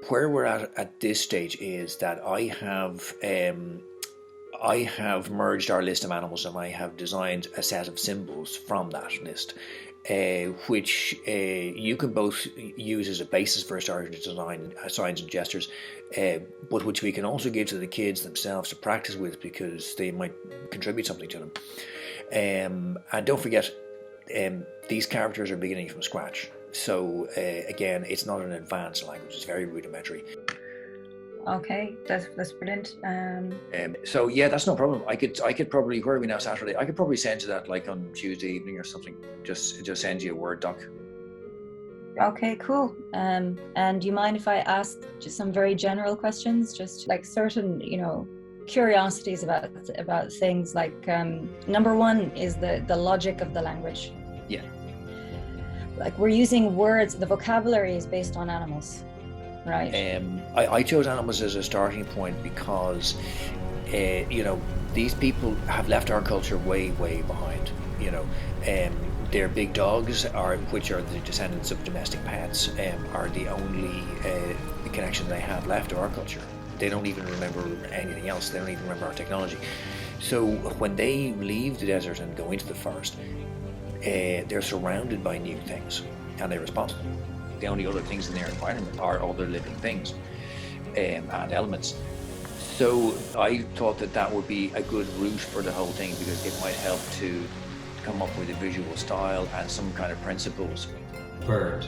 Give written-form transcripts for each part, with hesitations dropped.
where we're at this stage is that I have merged our list of animals and I have designed a set of symbols from that list, which you can both use as a basis for starting to design signs and gestures, but which we can also give to the kids themselves to practice with, because they might contribute something to them. And don't forget, these characters are beginning from scratch. So again, it's not an advanced language, it's very rudimentary. Okay, that's brilliant. So yeah, that's no problem. I could probably, where are we now, Saturday? I could probably send you that like on Tuesday evening or something. Just send you a Word doc. Okay, cool. And do you mind if I ask just some very general questions, just like certain, curiosities about things like, number one is the logic of the language. Yeah. Like we're using words, the vocabulary is based on animals, right? I chose animals as a starting point because, these people have left our culture way, way behind. Their big dogs, which are the descendants of domestic pets, are the only connection they have left to our culture. They don't even remember anything else. They don't even remember our technology. So when they leave the desert and go into the forest, they're surrounded by new things and they're responsible. The only other things in their environment are other living things and elements. So I thought that would be a good route for the whole thing, because it might help to come up with a visual style and some kind of principles. Bird.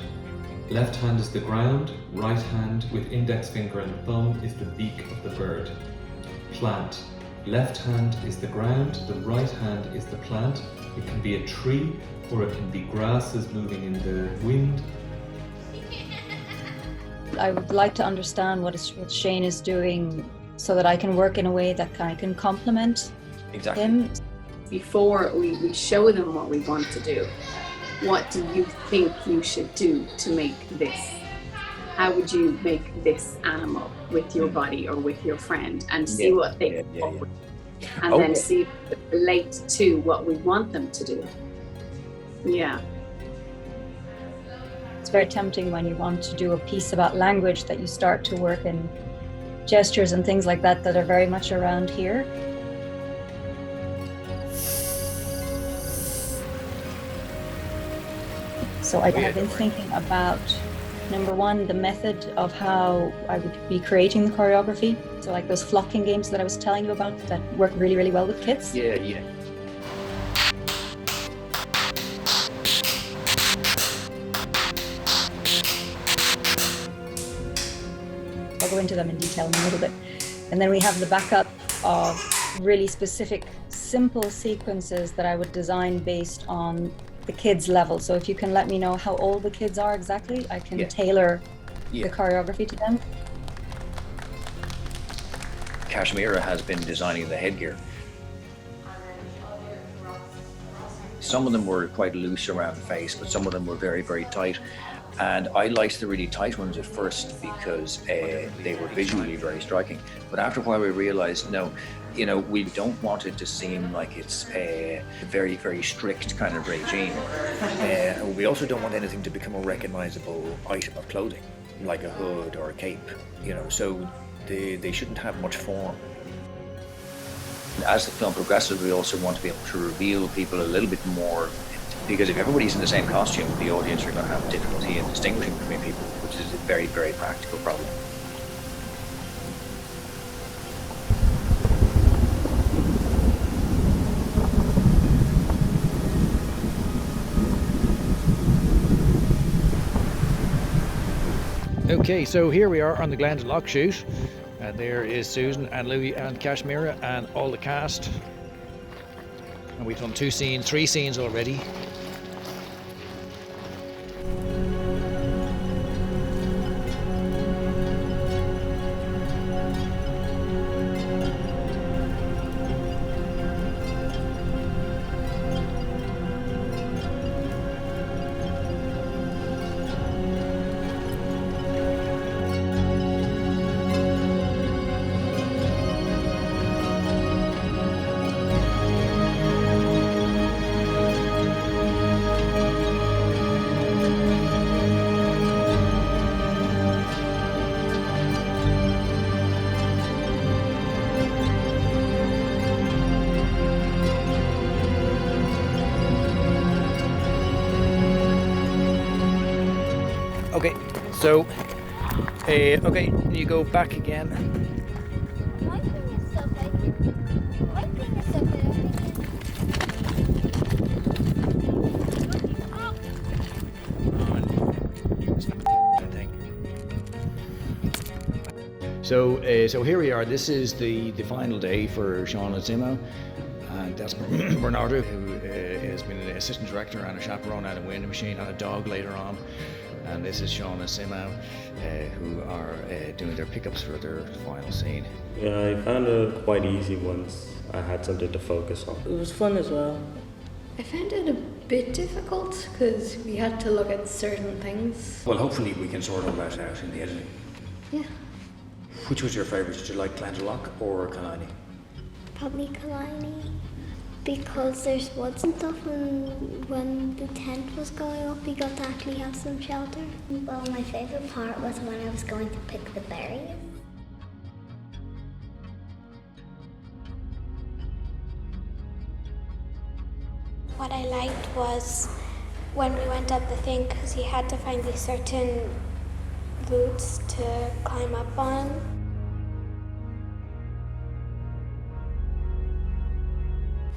Left hand is the ground, right hand with index finger and thumb is the beak of the bird. Plant. Left hand is the ground, the right hand is the plant. It can be a tree or it can be grasses moving in the wind. I would like to understand what Shane is doing so that I can work in a way that I can complement him. Before we show them what we want to do, what do you think you should do to make this? How would you make this animal with your body or with your friend, and see what they come up with, and then see if it relates to what we want them to do. Yeah. It's very tempting when you want to do a piece about language that you start to work in gestures and things like that are very much around here. So I have been thinking about, number one, the method of how I would be creating the choreography. So like those flocking games that I was telling you about that work really, really well with kids. Yeah. I'll go into them in detail in a little bit. And then we have the backup of really specific, simple sequences that I would design based on the kids' level. So if you can let me know how old the kids are exactly, I can tailor the choreography to them. Kashmira has been designing the headgear. Some of them were quite loose around the face, but some of them were very, very tight. And I liked the really tight ones at first because they were visually very striking. But after a while we realized, no, we don't want it to seem like it's a very, very strict kind of regime. We also don't want anything to become a recognizable item of clothing, like a hood or a cape, so they shouldn't have much form. As the film progresses, we also want to be able to reveal people a little bit more, because if everybody's in the same costume, the audience are going to have difficulty in distinguishing between people, which is a very, very practical problem. Okay, so here we are on the Glens Lock shoot, and there is Susan and Louis and Kashmira and all the cast, and we've done 3 scenes already. So, okay, you go back again. My thing is so big. My thing is so So here we are. This is the final day for Sean and Simo, and that's Bernardo, who has been an assistant director and a chaperone at a weighing machine and a dog later on. And this is Sean and Simo, who are doing their pickups for their final scene. Yeah, I found it quite easy once I had something to focus on. It was fun as well. I found it a bit difficult because we had to look at certain things. Well, hopefully we can sort all that out in the editing. Yeah. Which was your favourite? Did you like Glendalough or Killiney? Probably Killiney. Because there's woods and stuff, and when the tent was going up, we got to actually have some shelter. Well, my favourite part was when I was going to pick the berries. What I liked was when we went up the thing, because you had to find these certain roots to climb up on.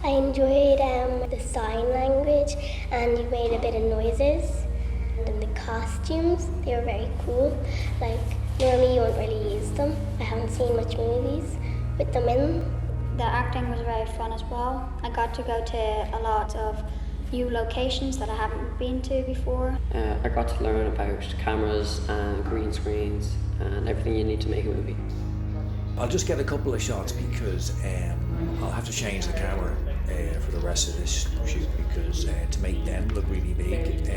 I enjoyed the sign language, and you made a bit of noises. And the costumes, they were very cool. Like, normally you won't really use them. I haven't seen much movies with them in. The acting was very fun as well. I got to go to a lot of new locations that I haven't been to before. I got to learn about cameras and green screens and everything you need to make a movie. I'll just get a couple of shots because I'll have to change the camera for the rest of this shoot, because to make them look really big,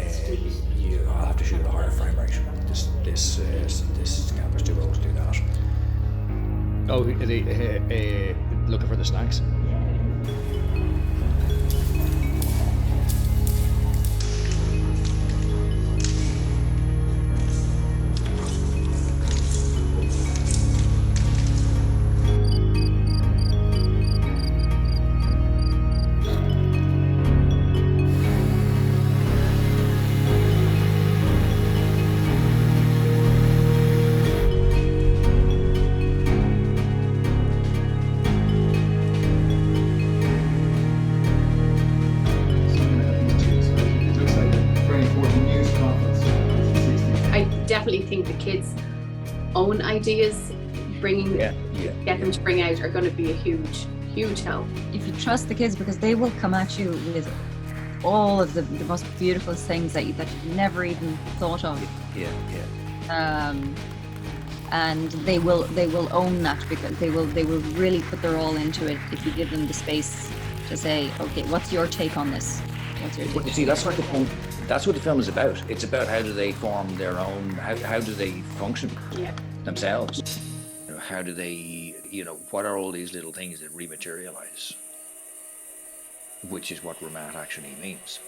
I'll have to shoot at a higher frame rate. This camera's too old to do that. Oh, looking for the snacks? Definitely think the kids' own ideas, get them to bring out, are going to be a huge help. If you trust the kids, because they will come at you with all of the most beautiful things that you've never even thought of. And they will own that, because they will really put their all into it if you give them the space to say, okay, what's your take on this? What's your take? You see, that's what the film. That's what the film is about. It's about how do they form their own, how do they function themselves? How do they, what are all these little things that rematerialize? Which is what REMAT actually means.